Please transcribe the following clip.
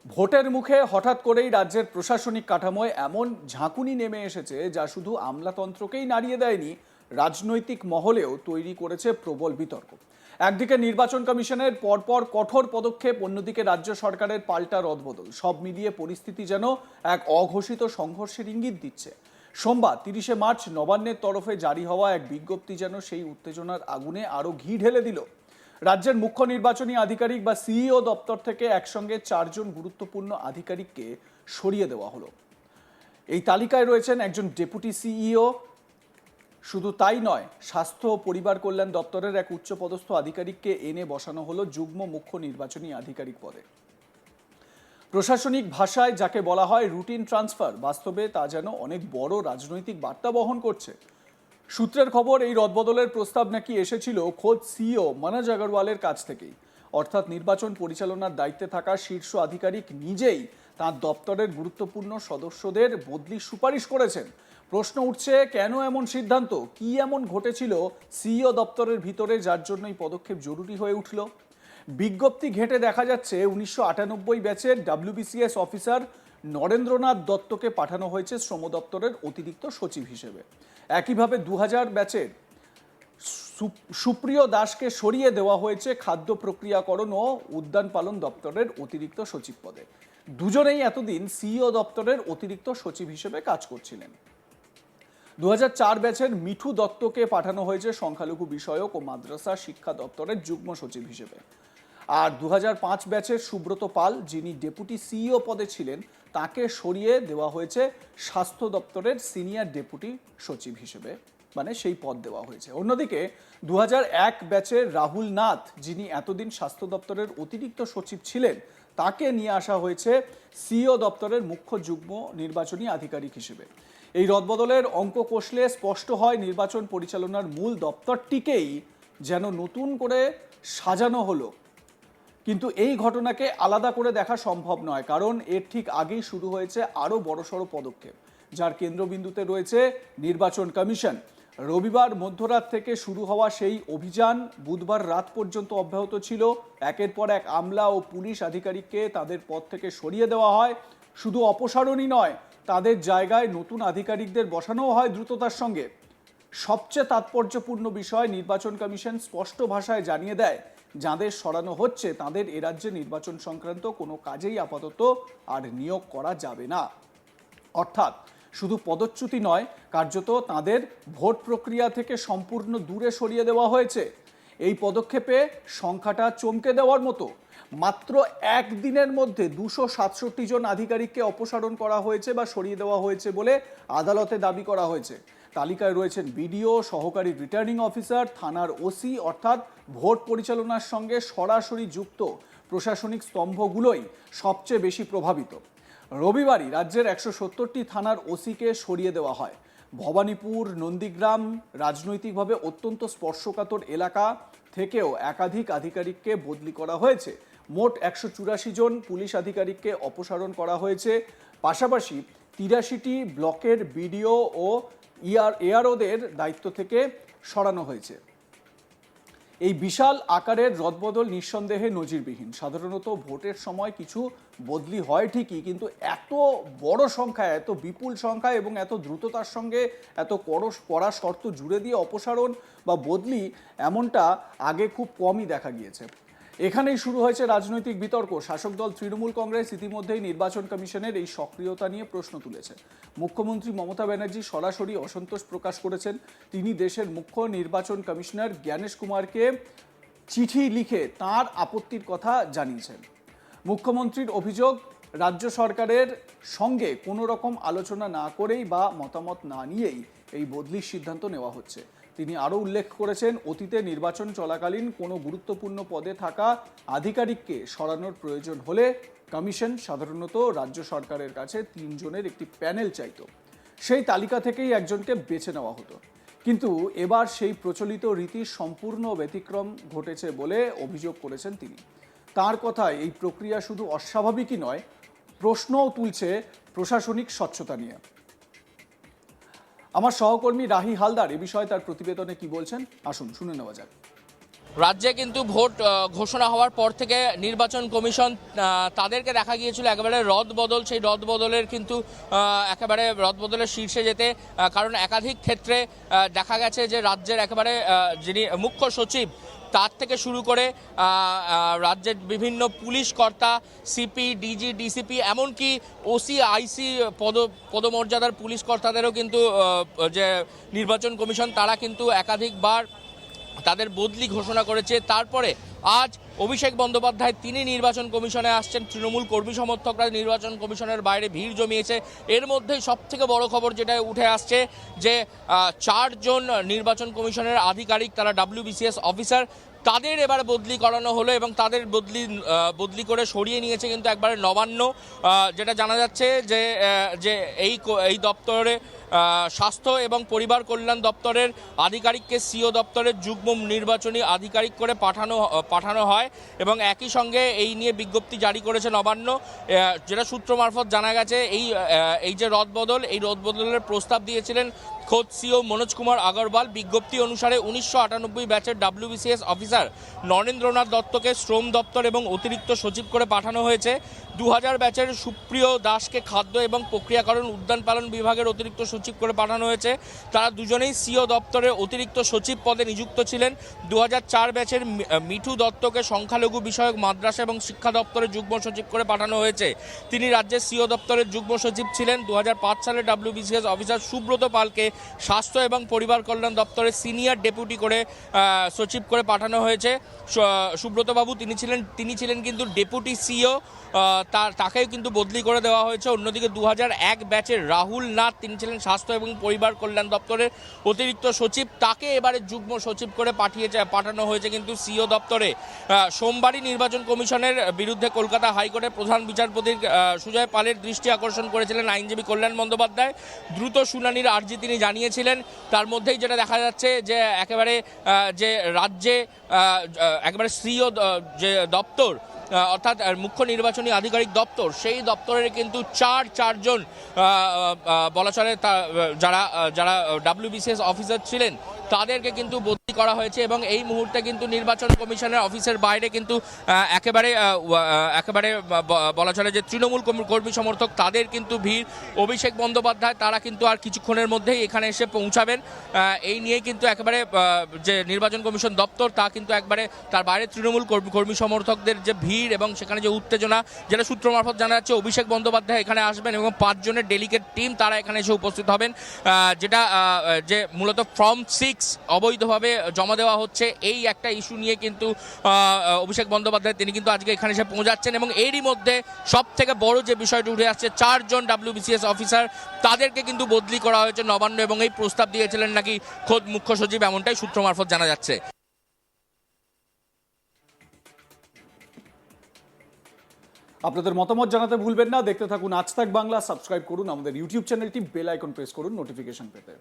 ভোটের মুখে হঠাৎ করেই রাজ্যের প্রশাসনিক কাঠামোয় এমন ঝাঁকুনি নেমে এসেছে যা শুধু আমলাতন্ত্রকেই নাড়িয়ে দেয়নি, রাজনৈতিক মহলেও তৈরি করেছে প্রবল বিতর্ক। একদিকে নির্বাচন কমিশনের পরপর কঠোর পদক্ষেপ, অন্যদিকে রাজ্য সরকারের পাল্টা রদবদল, সব মিলিয়ে পরিস্থিতি যেন এক অঘোষিত সংঘর্ষের ইঙ্গিত দিচ্ছে। সোমবার 30শে মার্চ নবান্নের তরফে জারি হওয়া এক বিজ্ঞপ্তি যেন সেই উত্তেজনার আগুনে আরও ঘি ঢেলে দিল। রাজ্যের মুখ্য নির্বাচনী আধিকারিক বা সিইও দপ্তর থেকে একসঙ্গে 4জন গুরুত্বপূর্ণ আধিকারিককে সরিয়ে দেওয়া হলো। এই তালিকায় রয়েছেন একজন ডেপুটি সিইও। শুধু তাই নয়, স্বাস্থ্য ও পরিবার কল্যাণ দপ্তরের এক উচ্চপদস্থ আধিকারিককে এনে বসানো হলো যুগ্ম মুখ্য নির্বাচনী আধিকারিক পদে। প্রশাসনিক ভাষায় যাকে বলা হয় রুটিন ট্রান্সফার, বাস্তবে তা যেন অনেক বড় রাজনৈতিক বার্তা বহন করছে। সূত্রের খবর, এই রদবদলের প্রস্তাব নাকি এসেছিল খোদ সিইও মনোজ আগরওয়ালের কাছ থেকেই। অর্থাৎ নির্বাচন পরিচালনার দায়িত্বে থাকা শীর্ষ আধিকারিক নিজেই তাঁর দপ্তরের গুরুত্বপূর্ণ সদস্যদের বদলির সুপারিশ করেছেন। প্রশ্ন উঠছে, কেন এমন সিদ্ধান্ত? কি এমন ঘটেছিল সিইও দপ্তরের ভিতরে যার জন্য এই পদক্ষেপ জরুরি হয়ে উঠল? বিজ্ঞপ্তি ঘেঁটে দেখা যাচ্ছে 1998 ব্যাচের WBCS অফিসার নরেন্দ্রনাথ দত্তকে পাঠানো হয়েছে শ্রম দপ্তরের অতিরিক্ত সচিব হিসেবে। একইভাবে 2000 ব্যাচের সুপ্রিয় দাসকে সরিয়ে দেওয়া হয়েছে খাদ্য প্রক্রিয়াকরণ ও উদ্যান পালন দপ্তরের অতিরিক্ত সচিব পদে। দুজনেই এতদিন সিইও দপ্তরের অতিরিক্ত সচিব হিসেবে কাজ করছিলেন। 2004 ব্যাচের মিঠু দত্তকে পাঠানো হয়েছে সংখ্যালঘু বিষয়ক ও মাদ্রাসা শিক্ষা দপ্তরের যুগ্ম সচিব হিসেবে। আর 2005 ব্যাচের সুব্রত পাল, যিনি ডেপুটি সিইও পদে ছিলেন, তাকে সরিয়ে দেওয়া হয়েছে স্বাস্থ্য দপ্তরের সিনিয়র ডেপুটি সচিব হিসেবে, মানে সেই পদ দেওয়া হয়েছে। অন্যদিকে 2001 ব্যাচের রাহুল নাথ, যিনি এতদিন স্বাস্থ্য দপ্তরের অতিরিক্ত সচিব ছিলেন, তাকে নিয়ে আসা হয়েছে সিইও দপ্তরের মুখ্য যুগ্ম নির্বাচনী আধিকারিক হিসেবে। এই রদবদলের অঙ্ক কষলে স্পষ্ট হয়, নির্বাচন পরিচালনার মূল দপ্তরটিকেই যেন নতুন করে সাজানো হলো। কিন্তু এই ঘটনাকে আলাদা করে দেখা সম্ভব নয়, কারণ এর ঠিক আগেই শুরু হয়েছে আরও বড়সড় পদক্ষেপ, যার কেন্দ্রবিন্দুতে রয়েছে নির্বাচন কমিশন। রবিবার মধ্যরাত থেকে শুরু হওয়া সেই অভিযান বুধবার রাত পর্যন্ত অব্যাহত ছিল। একের পর এক আমলা ও পুলিশ আধিকারিককে তাদের পদ থেকে সরিয়ে দেওয়া হয়। শুধু অপসারণই নয়, তাদের জায়গায় নতুন আধিকারিকদের বসানোও হয় দ্রুততার সঙ্গে। সবচেয়ে তাৎপর্যপূর্ণ বিষয়, নির্বাচন কমিশন স্পষ্ট ভাষায় জানিয়ে দেয়, যাদের সরানো হচ্ছে তাদের এ রাজ্যে নির্বাচন সংক্রান্ত কোনো কাজেই আপাতত আর নিয়োগ করা যাবে না। অর্থাৎ শুধু পদচ্যুতি নয়, কার্যত তাদের ভোট প্রক্রিয়া থেকে সম্পূর্ণ দূরে সরিয়ে দেওয়া হয়েছে। এই পদক্ষেপে সংখ্যাটা চমকে দেওয়ার মতো। মাত্র একদিনের মধ্যে 267 জন আধিকারিককে অপসারণ করা হয়েছে বা সরিয়ে দেওয়া হয়েছে বলে আদালতে দাবি করা হয়েছে। তালিকায় রয়েছেন বিডিও, সহকারী রিটার্নিং অফিসার, থানার ওসি, অর্থাৎ ভোট পরিচালনার সঙ্গে সরাসরি যুক্ত প্রশাসনিক স্তম্ভগুলোই সবচেয়ে বেশি প্রভাবিত। রবিবারই রাজ্যের 170টি থানার ওসিকে সরিয়ে দেওয়া হয়। ভবানীপুর, নন্দীগ্রাম রাজনৈতিকভাবে অত্যন্ত স্পর্শকাতর এলাকা থেকেও একাধিক আধিকারিককে বদলি করা হয়েছে। মোট 184 জন পুলিশ আধিকারিককে অপসারণ করা হয়েছে। পাশাপাশি 83টি ব্লকের বিডিও ও এআরওদের দায়িত্ব থেকে সরানো হয়েছে। এই বিশাল আকারের রদবদল নিঃসন্দেহে নজিরবিহীন। সাধারণত ভোটের সময় কিছু বদলি হয় ঠিকই, কিন্তু এত বড় সংখ্যায়, এত বিপুল সংখ্যা এবং এত দ্রুততার সঙ্গে এত কড়া শর্ত জুড়ে দিয়ে অপসারণ বা বদলি, এমনটা আগে খুব কমই দেখা গিয়েছে। এখানেই শুরু হয়েছে রাজনৈতিক বিতর্ক। শাসক দল তৃণমূল কংগ্রেস ইতিমধ্যেই নির্বাচন কমিশনের এই সক্রিয়তা নিয়ে প্রশ্ন তুলেছে। মুখ্যমন্ত্রী মমতা ব্যানার্জি সরাসরি অসন্তোষ প্রকাশ করেছেন। তিনি দেশের মুখ্য নির্বাচন কমিশনার জ্ঞানেশ কুমারকে চিঠি লিখে তার আপত্তির কথা জানিয়েছেন। মুখ্যমন্ত্রীর অভিযোগ, রাজ্য সরকারের সঙ্গে কোনো রকম আলোচনা না করেই বা মতামত না নিয়েই এই বদলির সিদ্ধান্ত নেওয়া হচ্ছে। তিনি আরও উল্লেখ করেছেন, অতীতে নির্বাচন চলাকালীন কোনো গুরুত্বপূর্ণ পদে থাকা আধিকারিককে সরানোর প্রয়োজন হলে কমিশন সাধারণত রাজ্য সরকারের কাছে 3 জনের একটি প্যানেল চাইত। সেই তালিকা থেকেই একজনকে বেছে নেওয়া হতো। কিন্তু এবার সেই প্রচলিত রীতির সম্পূর্ণ ব্যতিক্রম ঘটেছে বলে অভিযোগ করেছেন তিনি। তার কথায় এই প্রক্রিয়া শুধু অস্বাভাবিকই নয়, প্রশ্নও তুলছে প্রশাসনিক স্বচ্ছতা নিয়ে। আমার সহকর্মী রাহি হালদার এ বিষয়ে তার প্রতিবেদনে কি বলছেন, আসুন শুনে নেওয়া যাক। রাজ্যে কিন্তু ভোট ঘোষণা হওয়ার পর থেকে নির্বাচন কমিশন তাদেরকে দেখা গিয়েছিল একেবারে রদবদল, সেই রদবদলের কিন্তু একেবারে রদবদলের শীর্ষে যেতে, কারণ একাধিক ক্ষেত্রে দেখা গেছে যে রাজ্যের একেবারে যিনি মুখ্য সচিব তার থেকে শুরু করে রাজ্যের বিভিন্ন পুলিশ কর্তা, সিপি, ডিজি, ডিসিপি, এমনকি ওসি, আইসি পদমর্যাদার পুলিশ কর্তাদেরও কিন্তু যে নির্বাচন কমিশন তারা কিন্তু একাধিকবার তাদের বদলি ঘোষণা করেছে। তারপরে আজ অভিষেক বন্দ্যোপাধ্যায় তিনি নির্বাচন কমিশনে আসছেন। তৃণমূল কর্মী সমর্থকরা নির্বাচন কমিশনের বাইরে ভিড় জমিয়েছে। এর মধ্যেই সবথেকে বড় খবর যেটা উঠে আসছে যে 4 জন নির্বাচন কমিশনের আধিকারিক, তারা WBCS অফিসার, তাদের এবার বদলি করানো হলো এবং তাদের বদলি করে সরিয়ে নিয়েছে কিন্তু একবারে নবান্ন। যেটা জানা যাচ্ছে যে এই দপ্তরে স্বাস্থ্য এবং পরিবার কল্যাণ দপ্তরের আধিকারিককে সিও দপ্তরের যুগ্ম নির্বাচনী আধিকারিক করে পাঠানো হয় এবং একই সঙ্গে এই নিয়ে বিজ্ঞপ্তি জারি করেছে নবান্ন। যেটা সূত্র মারফত জানা গেছে এই যে রদবদল, এই রদবদলের প্রস্তাব দিয়েছিলেন খোদ সিও মনোজ কুমার আগরওয়াল। বিজ্ঞপ্তি অনুসারে 1998 ব্যাচের WBCS অফিসার নরেন্দ্রনাথ দত্তকে শ্রম দপ্তর এবং অতিরিক্ত সচিব করে পাঠানো হয়েছে। 2000 ব্যাচের সুপ্রিয় দাসকে খাদ্য এবং প্রক্রিয়াকরণ উদ্যান পালন বিভাগের অতিরিক্ত সচিব করে পাঠানো হয়েছে। তারা দুজনেই সিও দপ্তরের অতিরিক্ত সচিব পদে নিযুক্ত ছিলেন। 2004 ব্যাচের মিঠু দত্তকে সংখ্যালঘু বিষয়ক মাদ্রাসা এবং শিক্ষা দপ্তরের যুগ্ম সচিব করে পাঠানো হয়েছে। তিনি রাজ্যের সিও দপ্তরের যুগ্ম সচিব ছিলেন। 2005 সালে WBCS অফিসার সুব্রত পালকে স্বাস্থ্য এবং পরিবার কল্যাণ দপ্তরের সিনিয়র ডেপুটি করে সচিব করে পাঠানো হয়েছে। সুব্রতবাবু তিনি ছিলেন কিন্তু ডেপুটি সিও, তাকেও কিন্তু বদলি করে দেওয়া হয়েছে। অন্যদিকে 2001 ব্যাচের রাহুল নাথ, তিনি ছিলেন স্বাস্থ্য এবং পরিবার কল্যাণ দপ্তরের অতিরিক্ত সচিব, তাকে এবারে যুগ্ম সচিব করে পাঠানো হয়েছে কিন্তু সিও দপ্তরে। সোমবারই নির্বাচন কমিশনের বিরুদ্ধে কলকাতা হাইকোর্টের প্রধান বিচারপতি সুজয় পালের দৃষ্টি আকর্ষণ করেছিলেন আইনজীবী কল্যাণ বন্দ্যোপাধ্যায়। দ্রুত শুনানির আর্জি তিনি জানিয়েছিলেন। তার মধ্যেই যেটা দেখা যাচ্ছে যে একেবারে যে রাজ্যে একেবারে সিও যে দপ্তর অর্থাৎ মুখ্য নির্বাচনী আধিকারিক দপ্তর, সেই দপ্তরের কিন্তু চারজন বলা চলে যারা WBCS অফিসার ছিলেন তাদেরকে কিন্তু বদলি করা হয়েছে এবং এই মুহূর্তে কিন্তু নির্বাচন কমিশনের অফিসের বাইরে কিন্তু একেবারে বলা চলে যে তৃণমূল কর্মী সমর্থক তাদের কিন্তু ভিড়। অভিষেক বন্দ্যোপাধ্যায় তারা কিন্তু আর কিছুক্ষণের মধ্যেই এখানে এসে পৌঁছাবেন। এই নিয়ে কিন্তু একেবারে যে নির্বাচন কমিশন দপ্তর তা কিন্তু একবারে তার বাইরে তৃণমূল কর্মী সমর্থকদের যে ভিড় এবং সেখানে যে উত্তেজনা, যেটা সূত্র মারফত জানা যাচ্ছে অভিষেক বন্দ্যোপাধ্যায় এখানে আসবেন এবং 5 জনের ডেলিগেট টিম তারা এখানে এসে উপস্থিত হবেন। যেটা যে মূলত ফর্ম 6 অবৈধভাবে জমা দেওয়া হচ্ছে, এই একটা ইস্যু নিয়ে কিন্তু অভিষেক বন্দ্যোপাধ্যায় তিনি কিন্তু আজকে এখানে এসে পৌঁছাচ্ছেন এবং এরই মধ্যে সব থেকে বড় যে বিষয়টি উঠে আসছে, 4 জন WBCS অফিসার তাদেরকে কিন্তু বদলি করা হয়েছে নবান্ন এবং এই প্রস্তাব দিয়েছিলেন নাকি খোদ মুখ্য সচিব, এমনটাই সূত্র মারফত জানা যাচ্ছে। আপনাদের মতামত জানাতে ভুলবেন না। দেখতে থাকুন আজ তাক বাংলা, সাবস্ক্রাইব করুন আমাদের ইউটিউব চ্যানেলটি, বেল আইকন প্রেস করুন নোটিফিকেশন পেতে।